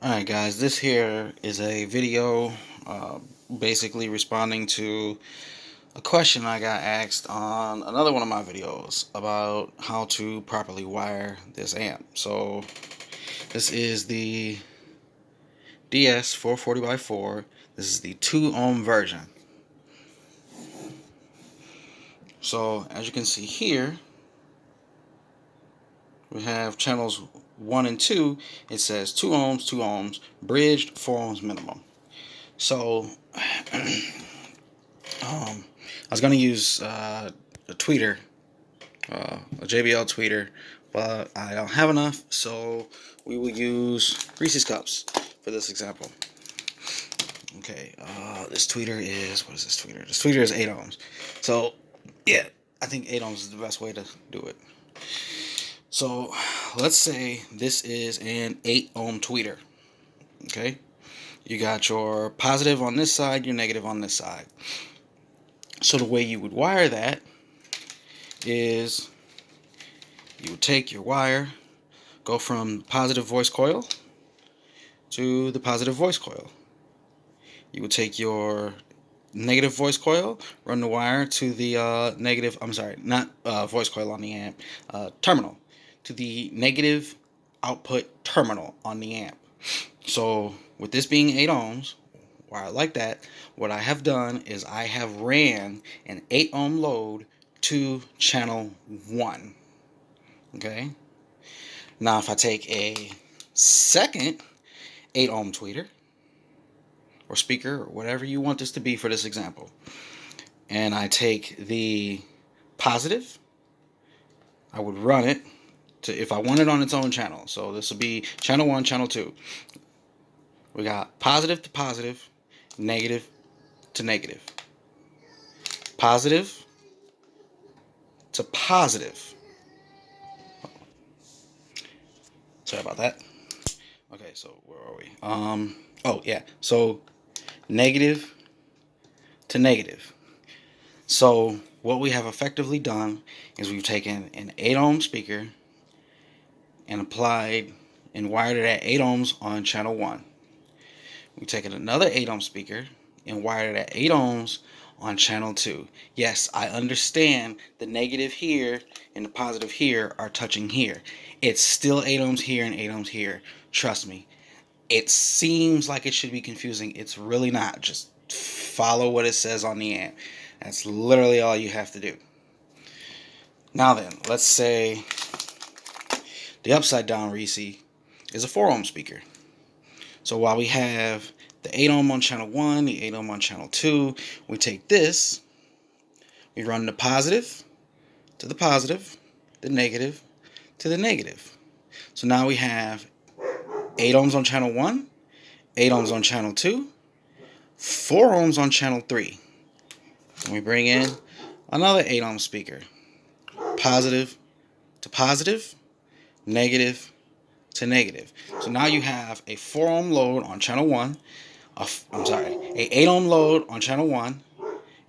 Alright guys, this here is a video basically responding to a question I got asked on another one of my videos about how to properly wire this amp. So this is the DS440x4. This is the 2 ohm version. So as you can see here, we have channels 1 and 2. It says 2 ohms, 2 ohms, bridged, 4 ohms minimum. So I was going to use a tweeter, a JBL tweeter, but I don't have enough, so we will use Reese's cups for this example. Okay, this tweeter is, what is this tweeter? This tweeter is 8 ohms. So, yeah, I think 8 ohms is the best way to do it. So, let's say this is an 8 ohm tweeter. Okay, you got your positive on this side, your negative on this side. So the way you would wire that is you would take your wire, go from positive voice coil to the positive voice coil. You would take your negative voice coil, run the wire to the negative, I'm sorry, not voice coil on the amp, terminal, to the negative output terminal on the amp. So with this being 8 ohms, wire like that, what I have done is I have ran an 8 ohm load to channel 1. Okay. Now if I take a second 8 ohm tweeter or speaker or whatever you want this to be for this example, and I take the positive, I would run it to, if I want it on its own channel. So this will be channel 1, channel 2. We got positive to positive, negative to negative, positive to positive. Sorry about that. Okay, so where are we? Oh yeah, so negative to negative. So what we have effectively done is we've taken an 8 ohm speaker and applied and wired it at 8 ohms on channel 1. We've taken another 8 ohm speaker and wired it at 8 ohms on channel 2. Yes, I understand the negative here and the positive here are touching here. It's still 8 ohms here and 8 ohms here. Trust me. It seems like it should be confusing. It's really not. Just follow what it says on the amp. That's literally all you have to do. Now then, let's say the upside down Reese is a 4 ohm speaker. So while we have the 8 ohm on channel 1, the 8 ohm on channel 2, we take this, we run the positive to the positive, the negative to the negative. So now we have 8 ohms on channel 1, 8 ohms on channel 2, 4 ohms on channel 3. And we bring in another 8 ohm speaker, positive to positive, negative to negative. So now you have a 4 ohm load on channel 1, a 8 ohm load on channel 1,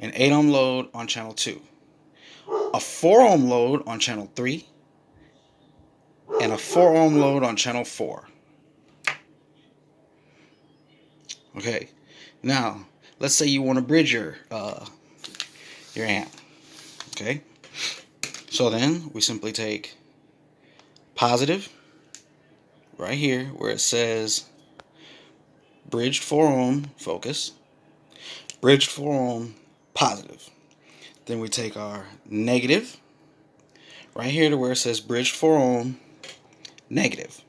an 8 ohm load on channel 2, a 4 ohm load on channel 3, and a 4 ohm load on channel 4. Okay, now let's say you want to bridge your amp. Okay, so then we simply take positive right here where it says bridged 4 ohm focus, bridged 4 ohm positive. Then we take our negative right here to where it says bridged 4 ohm negative.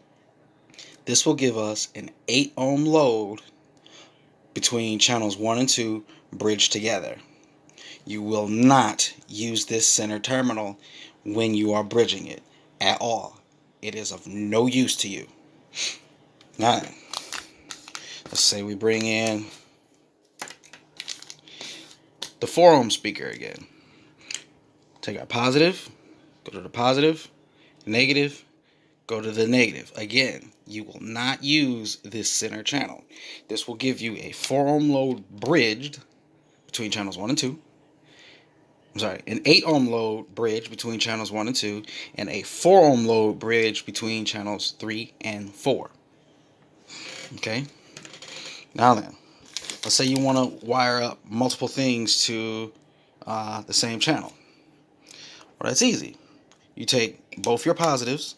This will give us an 8 ohm load between channels 1 and 2 bridged together. You will not use this center terminal when you are bridging it at all. It is of no use to you. Now, let's say we bring in the 4 ohm speaker again. Take our positive, go to the positive, negative, go to the negative. Again, you will not use this center channel. This will give you a 4 ohm load bridged between channels 1 and 2. I'm sorry, an 8 ohm load bridge between channels 1 and 2, and a 4 ohm load bridge between channels 3 and 4. Okay. Now then, let's say you want to wire up multiple things to the same channel. Well, that's easy. You take both your positives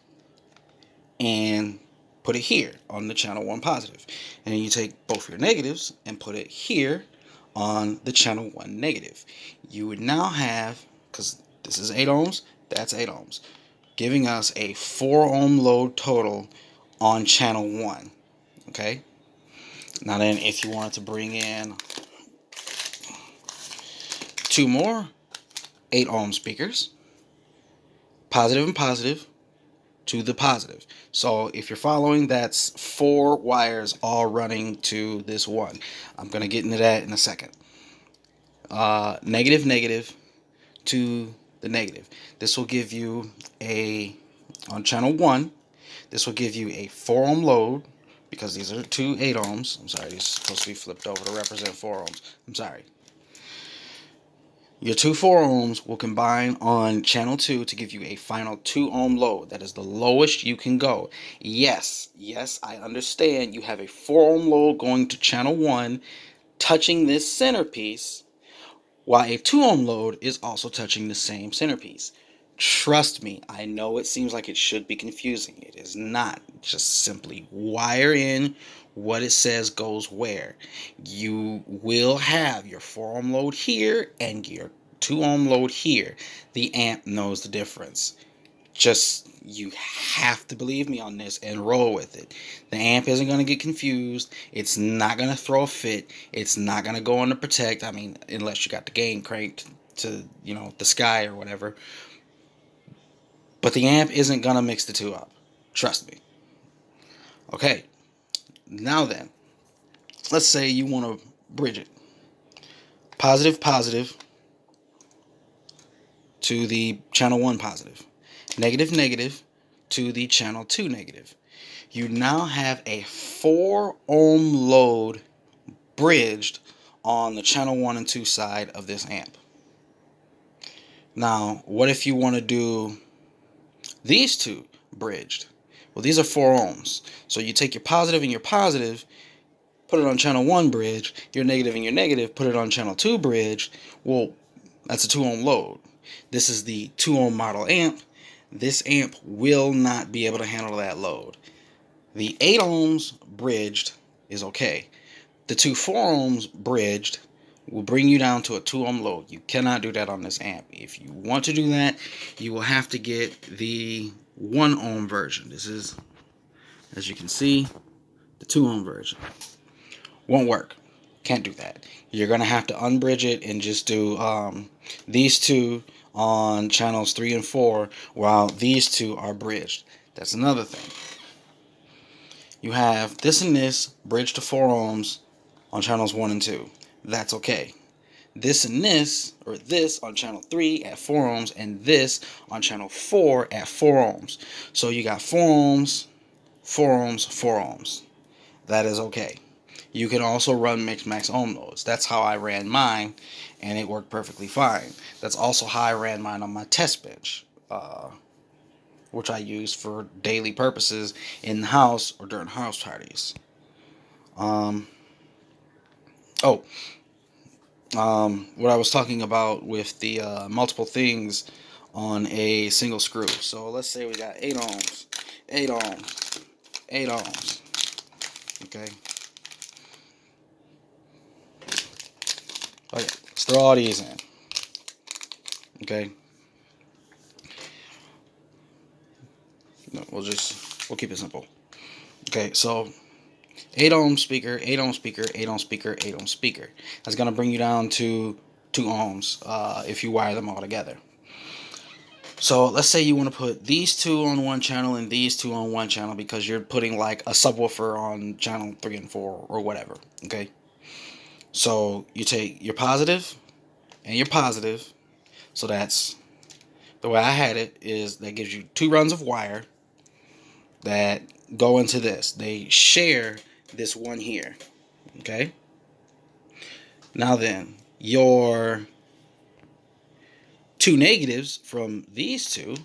and put it here on the channel 1 positive. And then you take both your negatives and put it here on the channel 1 negative. You would now have, because this is 8 ohms, that's 8 ohms, giving us a 4 ohm load total on channel 1. Okay? Now then, if you wanted to bring in 2 more 8 ohm speakers, positive and positive, to the positive. So if you're following, that's 4 wires all running to this one. I'm going to get into that in a second. Negative, negative to the negative. This will give you on channel 1, this will give you a 4 ohm load, because these are 2 8 ohms. I'm sorry, these are supposed to be flipped over to represent 4 ohms. I'm sorry. Your 2 4 ohms will combine on channel 2 to give you a final 2 ohm load. That is the lowest you can go. Yes, I understand you have a 4 ohm load going to channel 1 touching this centerpiece, while a 2 ohm load is also touching the same centerpiece. Trust me, I know it seems like it should be confusing. It is not. Just simply wire in what it says goes where. You will have your 4 ohm load here and your 2 ohm load here. The amp knows the difference. Just, you have to believe me on this and roll with it. The amp isn't going to get confused. It's not going to throw a fit. It's not going to go on to protect. I mean, unless you got the gain cranked to, the sky or whatever. But the amp isn't going to mix the two up. Trust me. Okay. Now then, let's say you want to bridge it. Positive, positive to the channel 1 positive. Negative, negative to the channel 2 negative. You now have a 4 ohm load bridged on the channel 1 and 2 side of this amp. Now, what if you want to do these two bridged? Well, these are 4 ohms. So you take your positive and your positive, put it on channel 1 bridge, your negative and your negative, put it on channel 2 bridge. Well, that's a 2 ohm load. This is the 2 ohm model amp. This amp will not be able to handle that load. The 8 ohms bridged is okay. The 2 4 ohms bridged will bring you down to a 2 ohm load. You cannot do that on this amp. If you want to do that, you will have to get the 1 ohm version. This is, as you can see, the 2 ohm version. Won't work. Can't do that. You're going to have to unbridge it and just do these two on channels 3 and 4 while these two are bridged. That's another thing. You have this and this bridged to 4 ohms on channels 1 and 2. That's okay. This and this, or this on channel 3 at 4 ohms, and this on channel 4 at 4 ohms. So you got 4 ohms, 4 ohms, 4 ohms. That is okay. You can also run mixed max ohm loads. That's how I ran mine, and it worked perfectly fine. That's also how I ran mine on my test bench, which I use for daily purposes in the house or during house parties. What I was talking about with the multiple things on a single screw. So let's say we got 8 ohms, 8 ohms, 8 ohms. Okay. Okay, let's throw all these in. Okay. No, we'll keep it simple. Okay, so 8 ohm speaker, 8 ohm speaker, 8 ohm speaker, 8 ohm speaker. That's going to bring you down to 2 ohms if you wire them all together. So let's say you want to put these two on one channel and these two on one channel because you're putting like a subwoofer on channel 3 and 4 or whatever. Okay. So you take your positive and your positive. So that's the way I had it, is that gives you 2 runs of wire that go into this. They share this one here. Okay. Now then, your 2 negatives from these two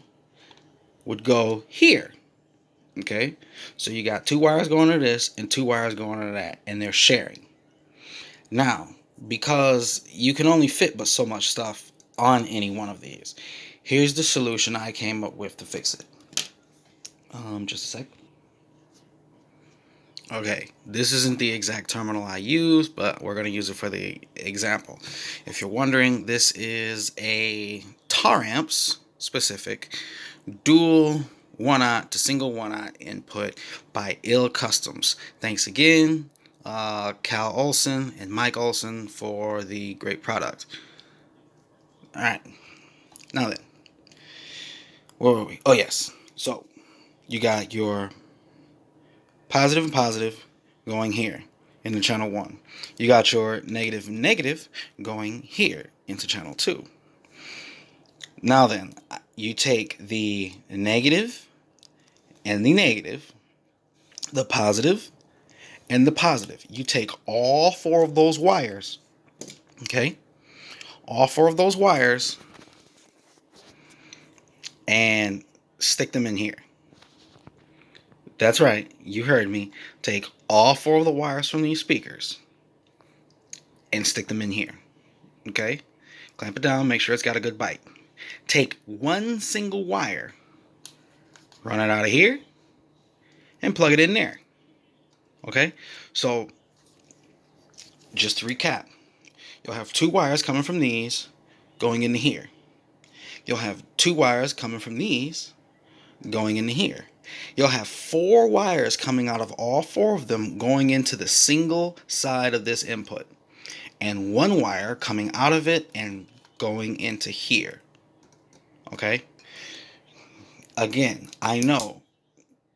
would go here. Okay, so you got 2 wires going to this and 2 wires going to that, and they're sharing. Now, because you can only fit but so much stuff on any one of these, here's the solution I came up with to fix it. Just a sec. Okay, this isn't the exact terminal I use, but we're going to use it for the example. If you're wondering, this is a Taramps specific dual 1-aught to single 1-aught input by Ill Customs. Thanks again, Cal Olson and Mike Olson, for the great product. Alright, now then, where were we? Oh, yes. So, you got your positive and positive going here into channel 1. You got your negative and negative going here into channel 2. Now then, you take the negative and the negative, the positive and the positive. You take all 4 of those wires, okay? All 4 of those wires, and stick them in here. That's right, you heard me. Take all 4 of the wires from these speakers and stick them in here, okay? Clamp it down, make sure it's got a good bite. Take one single wire, run it out of here, and plug it in there, okay? So, just to recap, you'll have 2 wires coming from these going into here. You'll have 2 wires coming from these going into here. You'll have 4 wires coming out of all 4 of them going into the single side of this input, and 1 wire coming out of it and going into here. Okay? Again, I know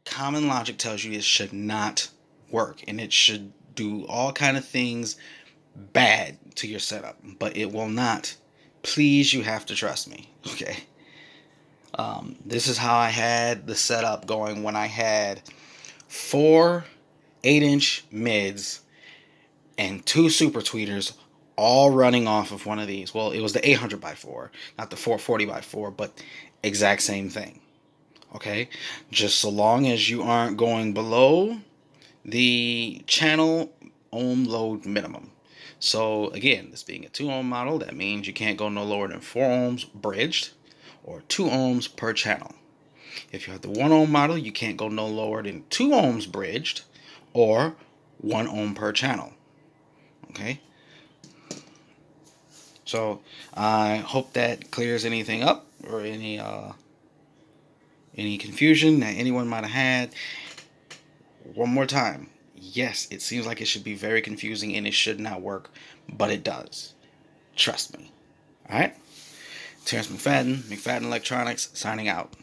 common logic tells you it should not work, and it should do all kind of things bad to your setup, but it will not. Please, you have to trust me. Okay? This is how I had the setup going when I had 4 8-inch mids and 2 super tweeters all running off of one of these. Well, it was the 800x4, not the 440x4, but exact same thing. Okay? Just so long as you aren't going below the channel ohm load minimum. So again, this being a 2 ohm model, that means you can't go no lower than 4 ohms bridged or 2 ohms per channel. If you have the 1 ohm model, you can't go no lower than 2 ohms bridged or 1 ohm per channel. Okay? So I hope that clears anything up, or any confusion that anyone might have had. One more time. Yes, it seems like it should be very confusing and it should not work, but it does. Trust me. Alright? Terrence McFadden, McFadden Electronics, signing out.